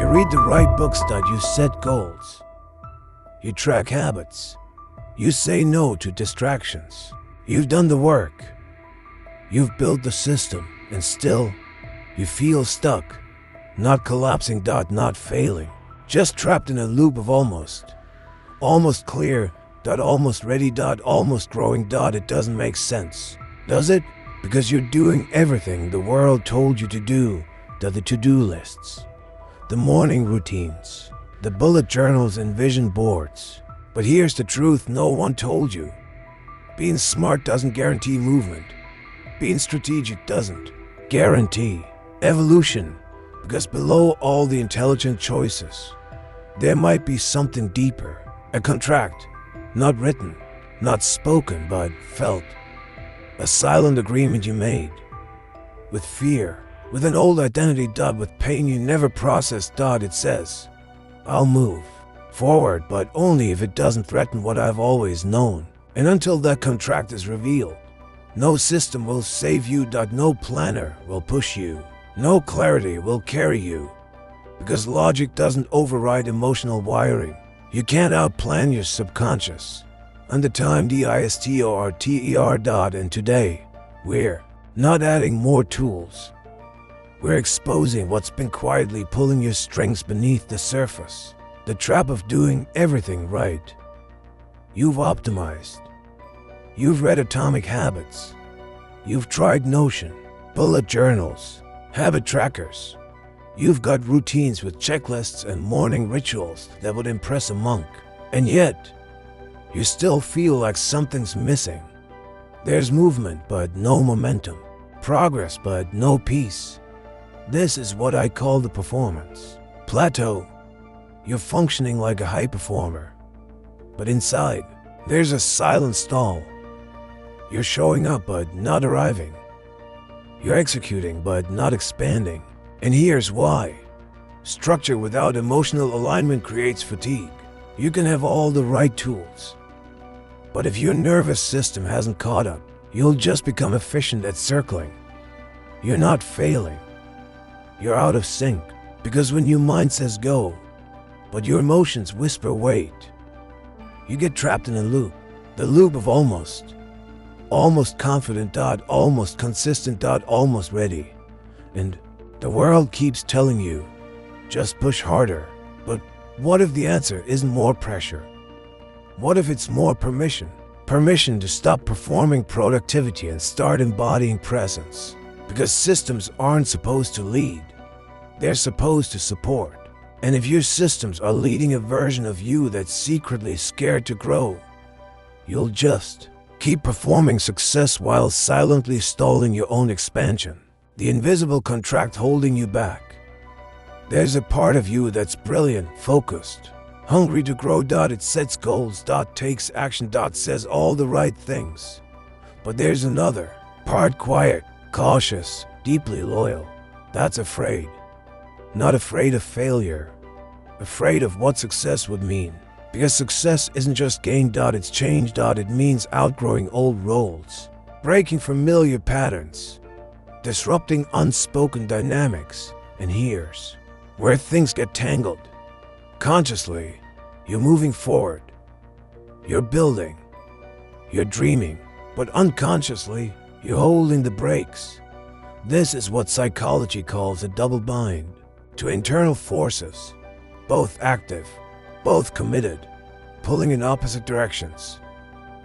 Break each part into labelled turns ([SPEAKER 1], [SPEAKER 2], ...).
[SPEAKER 1] You read the right books. You set goals. You track habits. You say no to distractions. You've done the work. You've built the system, and still, you feel stuck. Not collapsing. Not failing. Just trapped in a loop of almost. Almost clear. Almost ready. Almost growing. It doesn't make sense. Does it? Because you're doing everything the world told you to do. The to-do lists. The morning routines. The bullet journals and vision boards. But here's the truth no one told you. Being smart doesn't guarantee movement. Being strategic doesn't guarantee evolution. Because below all the intelligent choices, there might be something deeper. A contract, not written, not spoken, but felt. A silent agreement you made. With fear, with an old identity. With pain you never processed. It says, I'll move forward, but only if it doesn't threaten what I've always known. And until that contract is revealed, no system will save you. No planner will push you. No clarity will carry you. Because logic doesn't override emotional wiring. You can't outplan your subconscious. And the time DISTORTER. And today, we're not adding more tools. We're exposing what's been quietly pulling your strings beneath the surface. The trap of doing everything right. You've optimized. You've read Atomic Habits. You've tried Notion, bullet journals, habit trackers. You've got routines with checklists and morning rituals that would impress a monk. And yet, you still feel like something's missing. There's movement, but no momentum. Progress, but no peace. This is what I call the performance plateau. You're functioning like a high performer. But inside, there's a silent stall. You're showing up, but not arriving. You're executing, but not expanding. And here's why. Structure without emotional alignment creates fatigue. You can have all the right tools. But if your nervous system hasn't caught up, you'll just become efficient at circling. You're not failing. You're out of sync. Because when your mind says go, but your emotions whisper wait, you get trapped in a loop. The loop of almost. Almost confident. Almost consistent. Almost ready. And the world keeps telling you, just push harder. But what if the answer isn't more pressure? What if it's more permission? Permission to stop performing productivity and start embodying presence. Because systems aren't supposed to lead. They're supposed to support. And if your systems are leading a version of you that's secretly scared to grow, you'll just keep performing success while silently stalling your own expansion. The invisible contract holding you back. There's a part of you that's brilliant, focused, hungry to grow. It sets goals. Takes action. Says all the right things. But there's another part, quiet, cautious, deeply loyal. That's afraid. Not afraid of failure. Afraid of what success would mean. Because success isn't just gain. It's change. It means outgrowing old roles. Breaking familiar patterns. Disrupting unspoken dynamics. And here's where things get tangled. Consciously, you're moving forward. You're building. You're dreaming. But unconsciously, you're holding the brakes. This is what psychology calls a double bind. To internal forces, both active, both committed, pulling in opposite directions.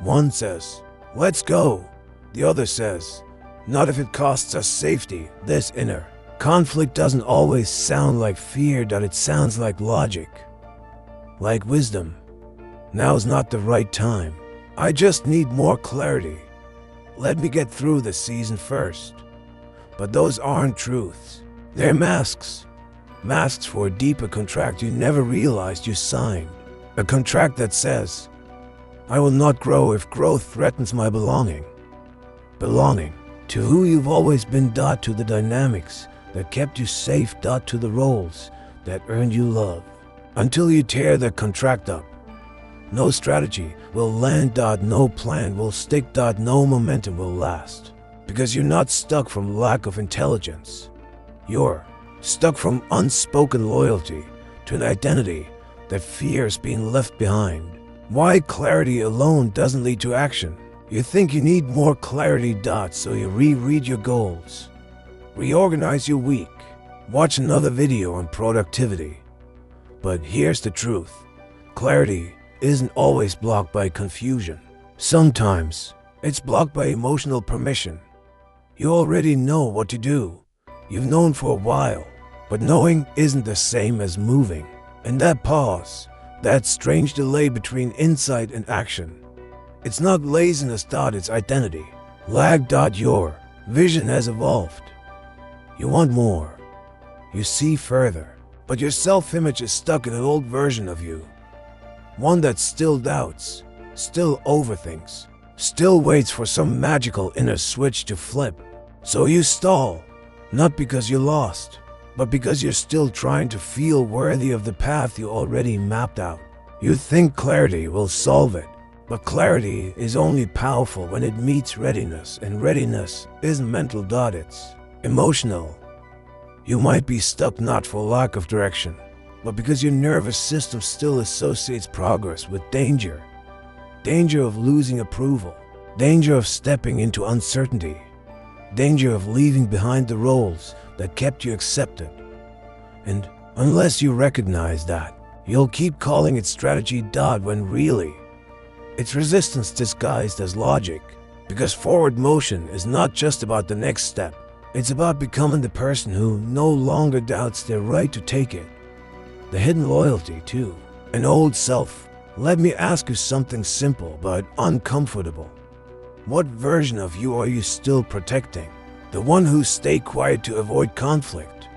[SPEAKER 1] One says, let's go. The other says, not if it costs us safety. This inner conflict doesn't always sound like fear. It sounds like logic, like wisdom. Now's not the right time. I just need more clarity. Let me get through this season first. But those aren't truths. They're masks. Masks for a deeper contract you never realized you signed. A contract that says, I will not grow if growth threatens my belonging. Belonging to who you've always been. To the dynamics that kept you safe. To the roles that earned you love. Until you tear that contract up, no strategy will land. No plan will stick. No momentum will last. Because you're not stuck from lack of intelligence. You're stuck from unspoken loyalty to an identity that fears being left behind. Why clarity alone doesn't lead to action? You think you need more clarity, so you reread your goals, reorganize your week, watch another video on productivity. But here's the truth. Clarity isn't always blocked by confusion. Sometimes it's blocked by emotional permission. You already know what to do. You've known for a while, but knowing isn't the same as moving. And that pause, that strange delay between insight and action, it's not laziness, it's identity. Lag. Your vision has evolved. You want more. You see further. But your self-image is stuck in an old version of you. One that still doubts, still overthinks, still waits for some magical inner switch to flip. So you stall, not because you're lost, but because you're still trying to feel worthy of the path you already mapped out. You think clarity will solve it, but clarity is only powerful when it meets readiness, and readiness isn't mental, it's emotional. You might be stuck not for lack of direction, but because your nervous system still associates progress with danger. Danger of losing approval, danger of stepping into uncertainty, danger of leaving behind the roles that kept you accepted. And unless you recognize that, you'll keep calling it strategy, when really, it's resistance disguised as logic. Because forward motion is not just about the next step. It's about becoming the person who no longer doubts their right to take it. The hidden loyalty to an old self. Let me ask you something simple but uncomfortable. What version of you are you still protecting? The one who stayed quiet to avoid conflict?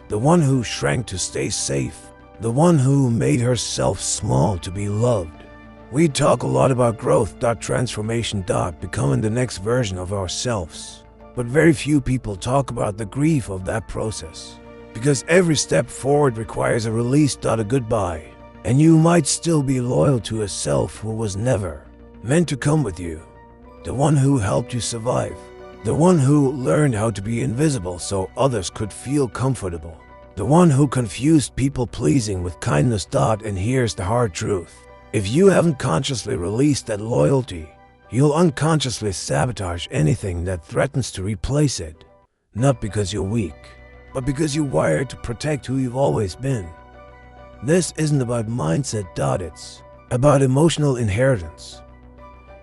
[SPEAKER 1] The one who shrank to stay safe? The one who made herself small to be loved? We talk a lot about growth, transformation, becoming the next version of ourselves. But very few people talk about the grief of that process. Because every step forward requires a release, a goodbye. And you might still be loyal to a self who was never meant to come with you. The one who helped you survive. The one who learned how to be invisible so others could feel comfortable. The one who confused people pleasing with kindness. And here's the hard truth. If you haven't consciously released that loyalty, you'll unconsciously sabotage anything that threatens to replace it. Not because you're weak, but because you're wired to protect who you've always been. This isn't about mindset, it's about emotional inheritance.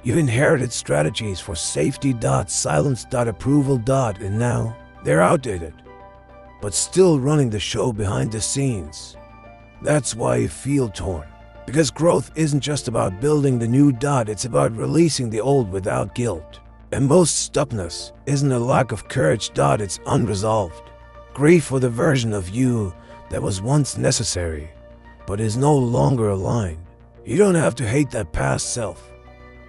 [SPEAKER 1] You've inherited strategies for safety, silence, approval, and now they're outdated, but still running the show behind the scenes. That's why you feel torn. Because growth isn't just about building the new, it's about releasing the old without guilt. And most stuckness isn't a lack of courage, it's unresolved. Grief for the version of you that was once necessary, but is no longer aligned. You don't have to hate that past self.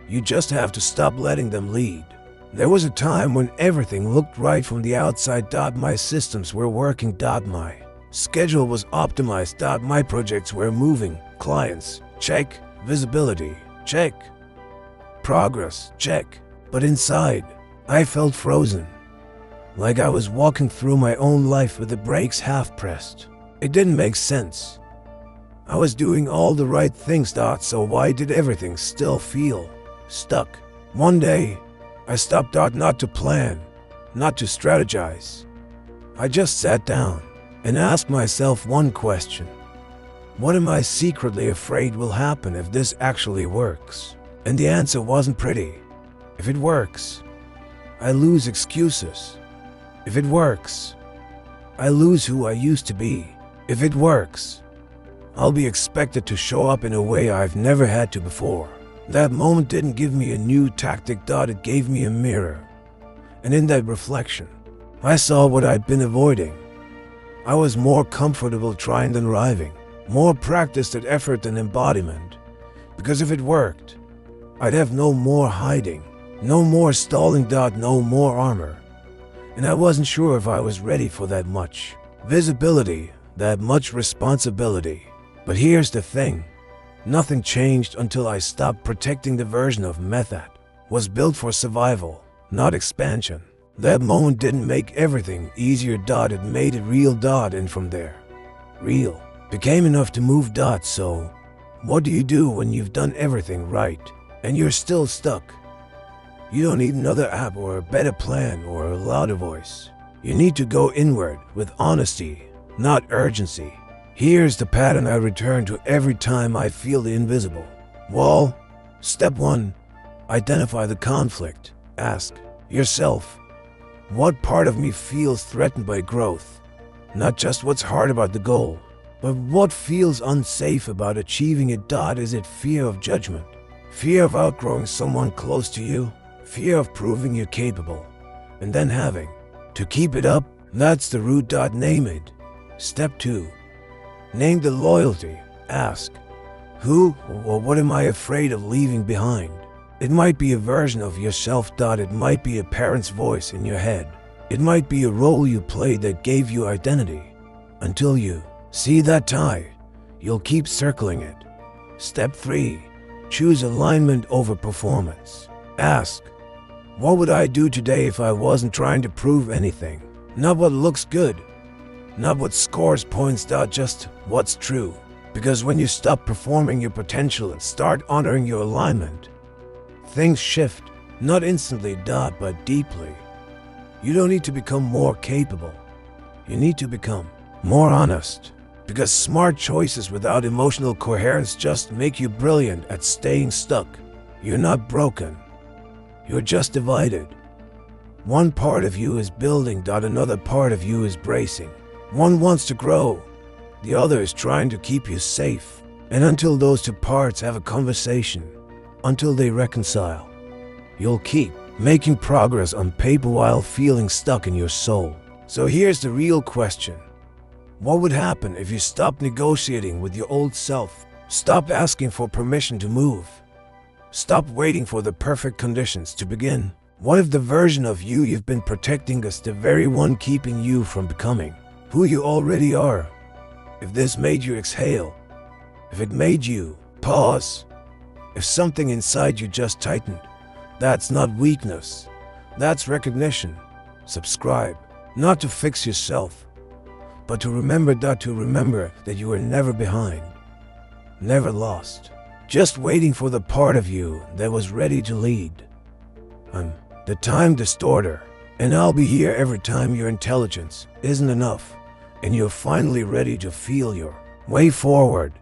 [SPEAKER 1] You just have to stop letting them lead. There was a time when everything looked right from the outside, my systems were working, my schedule was optimized, my projects were moving, clients, check, visibility, check, progress, check. But inside, I felt frozen, like I was walking through my own life with the brakes half pressed. It didn't make sense. I was doing all the right things, so why did everything still feel stuck? One day, I stopped, not to plan, not to strategize. I just sat down and asked myself one question. What am I secretly afraid will happen if this actually works? And the answer wasn't pretty. If it works, I lose excuses. If it works, I lose who I used to be. If it works, I'll be expected to show up in a way I've never had to before. That moment didn't give me a new tactic, it gave me a mirror. And in that reflection, I saw what I'd been avoiding. I was more comfortable trying than arriving, more practiced at effort than embodiment. Because if it worked, I'd have no more hiding, no more stalling, no more armor. And I wasn't sure if I was ready for that much visibility, that much responsibility. But here's the thing. Nothing changed until I stopped protecting the version of me that was built for survival, not expansion. That moment didn't make everything easier. It made it real. And from there, real became enough to move. So, what do you do when you've done everything right and you're still stuck? You don't need another app or a better plan or a louder voice. You need to go inward with honesty, not urgency. Here's the pattern I return to every time I feel the invisible wall. Step 1. Identify the conflict. Ask yourself, what part of me feels threatened by growth? Not just what's hard about the goal, but what feels unsafe about achieving it. Is it fear of judgment? Fear of outgrowing someone close to you? Fear of proving you're capable and then having to keep it up? That's the root. Name it. Step 2. Name the loyalty. Ask, who or what am I afraid of leaving behind? It might be a version of yourself. It might be a parent's voice in your head. It might be a role you played that gave you identity. Until you see that tie, you'll keep circling it. Step 3. Choose alignment over performance. Ask, what would I do today if I wasn't trying to prove anything? Not what looks good, not what scores points. Just what's true. Because when you stop performing your potential and start honoring your alignment, things shift, not instantly, but deeply. You don't need to become more capable. You need to become more honest. Because smart choices without emotional coherence just make you brilliant at staying stuck. You're not broken. You're just divided. One part of you is building. Another part of you is bracing. One wants to grow. The other is trying to keep you safe. And until those two parts have a conversation, until they reconcile, you'll keep making progress on paper while feeling stuck in your soul. So here's the real question. What would happen if you stopped negotiating with your old self? Stop asking for permission to move. Stop waiting for the perfect conditions to begin. What if the version of you you've been protecting is the very one keeping you from becoming who you already are? If this made you exhale, if it made you pause, if something inside you just tightened, that's not weakness, that's recognition. Subscribe, not to fix yourself, but to remember that you were never behind, never lost, just waiting for the part of you that was ready to lead. I'm the time distorter, and I'll be here every time your intelligence isn't enough and you're finally ready to feel your way forward.